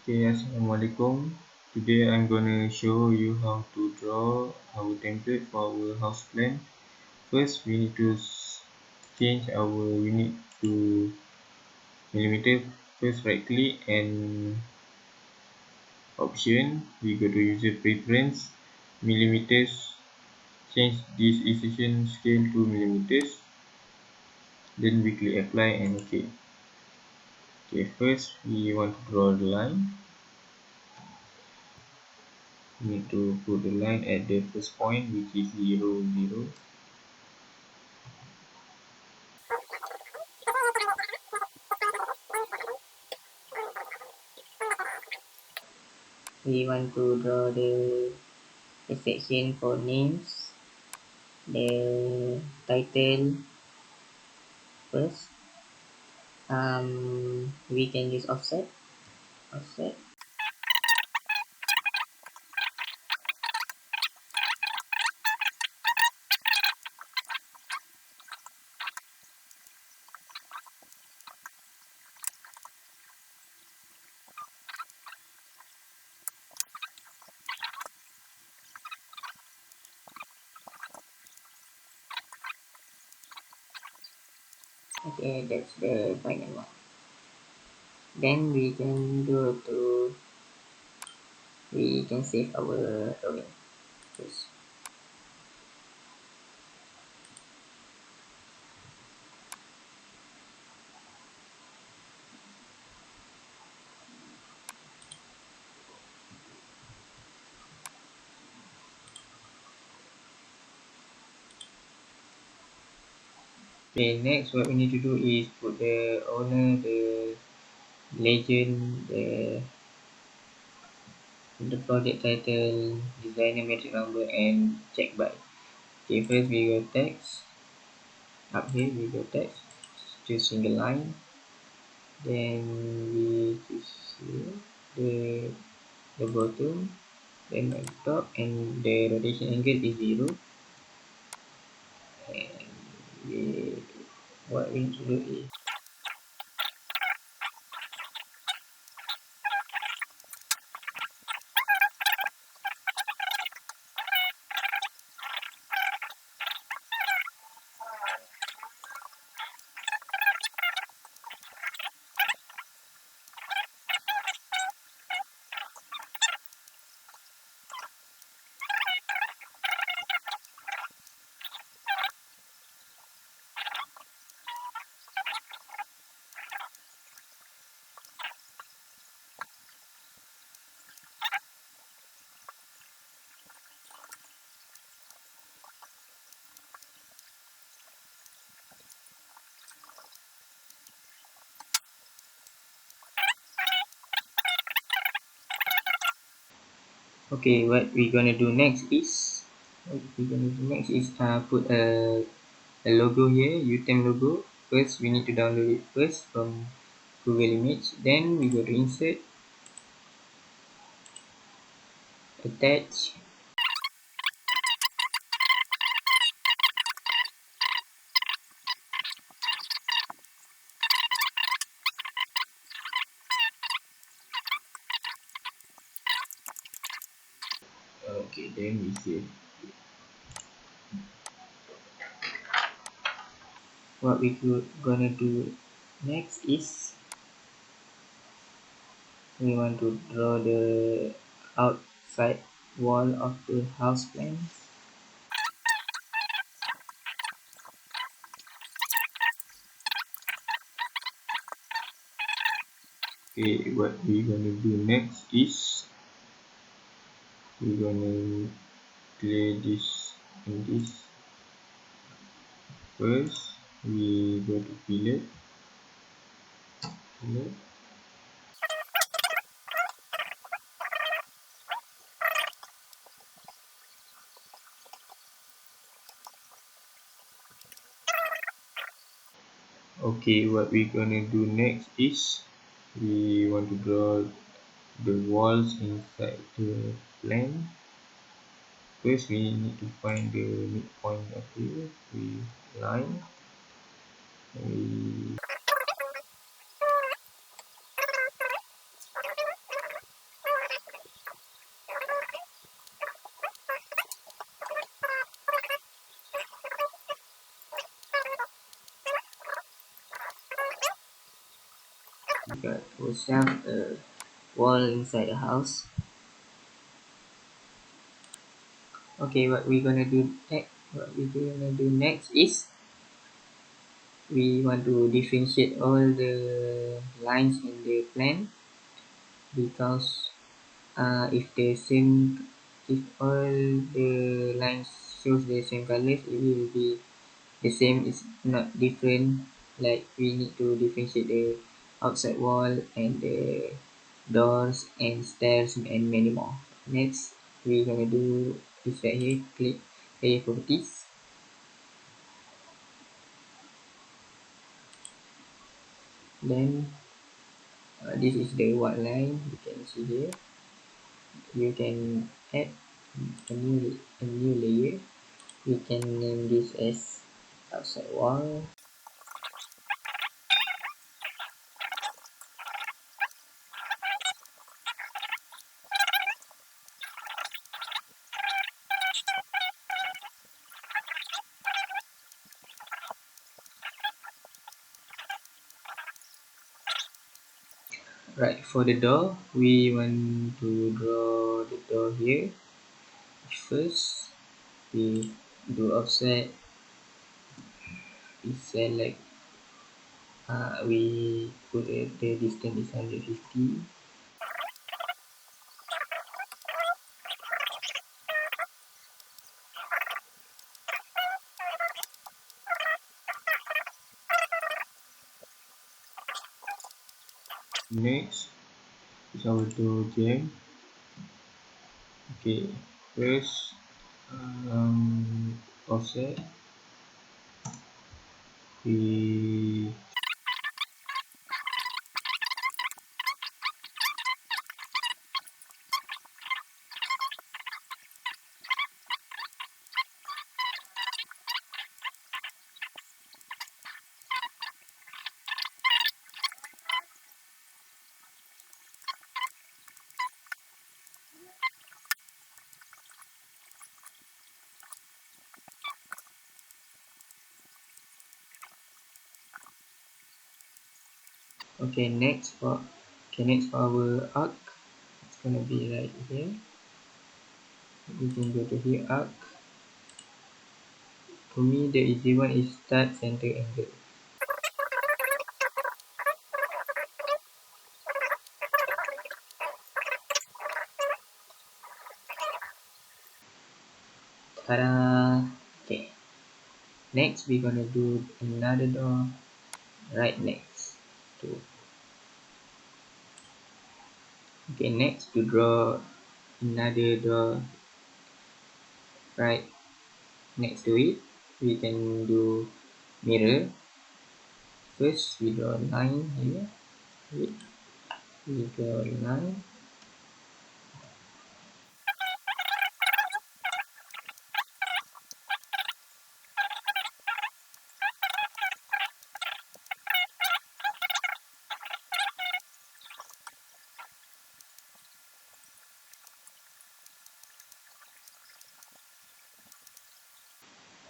Okay, Assalamualaikum. Today I'm gonna show you how to draw our template for our house plan. First, we need to change our unit to millimeter. First, right click and option. We go to user preference, millimeters. Change this insertion scale to millimeters. Then we click apply and OK. Okay, first we want to draw the line. We need to put the line at the first point, which is 0, 0. We want to draw the section for names, the title first. We can use offset. Okay, that's the final one. Then we can save our drawing first. Okay, next what we need to do is put the owner, the legend, the project title, designer metric number, and check by. Okay, first we go text. Up here we go text, choose single line. Then we choose here the bottom, then at the top, and the rotation angle is 0. And we, what we need to do is okay. What we're gonna do next is put a logo here, U10 logo. First, we need to download it first from Google Image. Then we go to Insert, Attach. Okay, then we save. What we gonna do next is we want to draw the outside wall of the house plan. Okay, what we gonna do next is we gonna clear this and this. First, we go to fillet. Okay, what we gonna do next is we want to draw the walls inside the plan. First, we need to find the midpoint of the line. We got ourselves a wall inside the house. Okay, what we gonna do next is we want to differentiate all the lines in the plan because if the same if all the lines shows the same colors, it will be the same, is not different. Like we need to differentiate the outside wall and the doors and stairs and many more. Next we're gonna do this right here. Click layer properties, then this is the white line you can see here. You can add a new layer. We can name this as outside wall. Right, for the door, we want to draw the door here. First, we do offset. We select. We put the distance is 150. Next is our door jam. Okay, first offset. We next for our arc, it's gonna be right here. We can go to here arc. For me, the easy one is start center angle. Ta-da! Okay. Next, we're gonna do another door right next to. Okay, next to draw another door right next to it, we can do mirror. First, we draw a line here. We draw a line.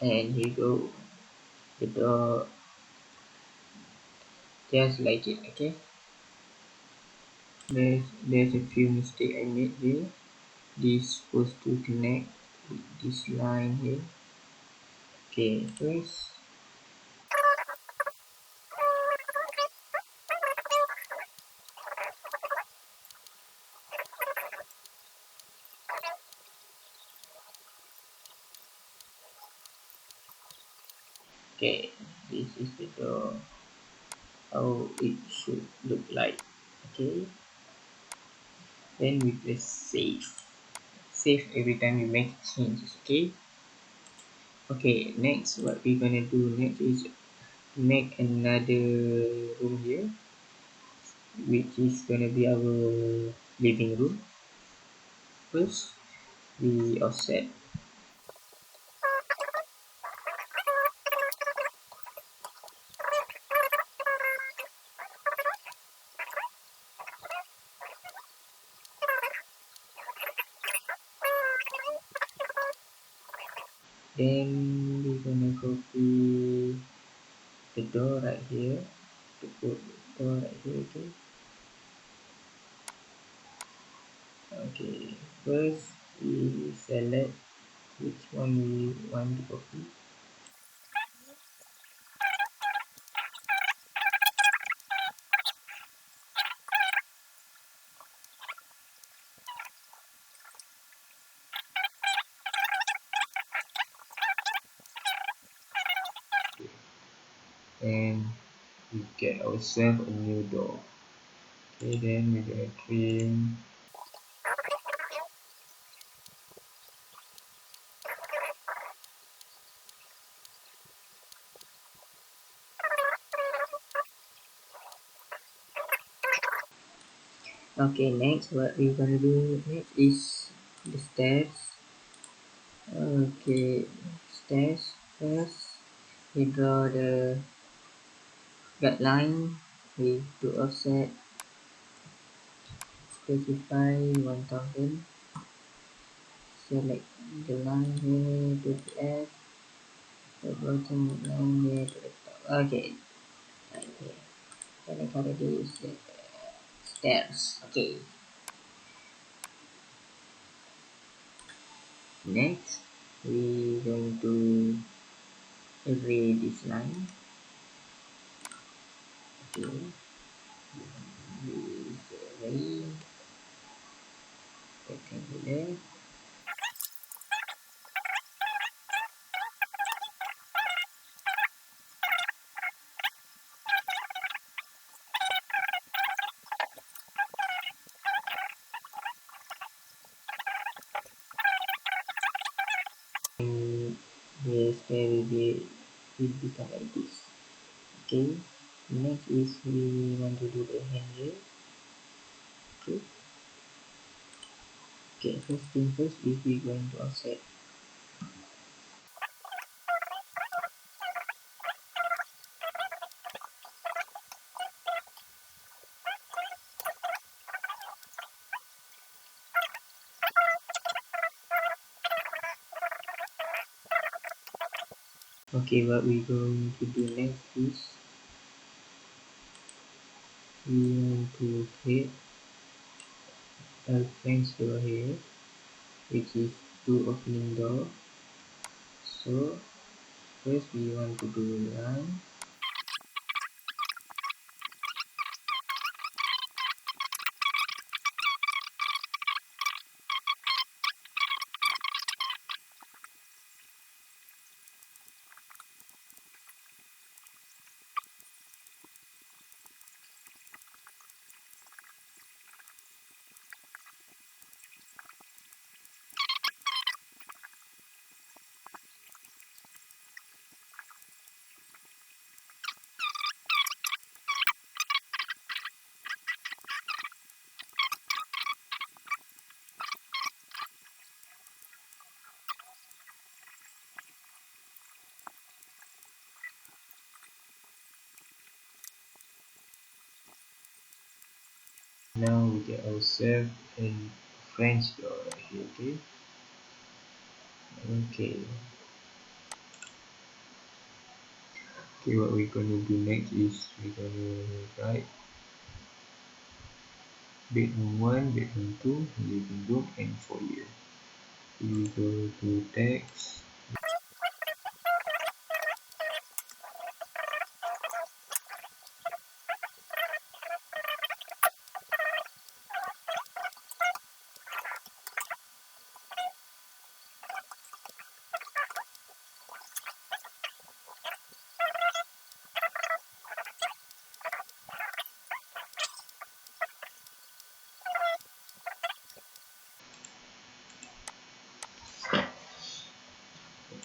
And here you go. The door just like it. Okay. There's a few mistakes I made here. This supposed to connect with this line here. Okay, first. Okay, this is the door. How it should look like. Okay. Then we press save. Save every time we make changes. Okay. Okay. Next, what we're gonna do next is make another room here, which is gonna be our living room. First, we offset. Then we're gonna copy the door right here to put the door right here. Okay. Okay, first we select which one we want to copy. And we get ourselves a new door. Okay, then we gonna trim. Okay, next what we're gonna do next is the stairs. Okay, stairs first. We draw the guideline. We do offset, specify 1000. Select the line here to the F, the bottom line here to the top. Okay, right here. Then I gotta do is the stairs. Okay, next we going to array this line. Okay, use array rectangular. And the stair will become like this. Okay, next is we want to do the handrail. Okay, okay, first thing first is we going to offset. Okay, what we going to do next is we want to create a French door here, which is two opening door. So first we want to do line. Now we get ourselves a French door right here. Okay. Okay. Okay. What we're gonna do next is we're gonna write bedroom one, bedroom two, living room, and foyer. We go to text.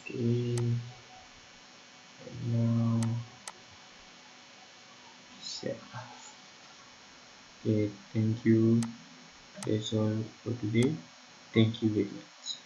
Okay. And now set. Okay. Thank you. That's all for today. Thank you very much.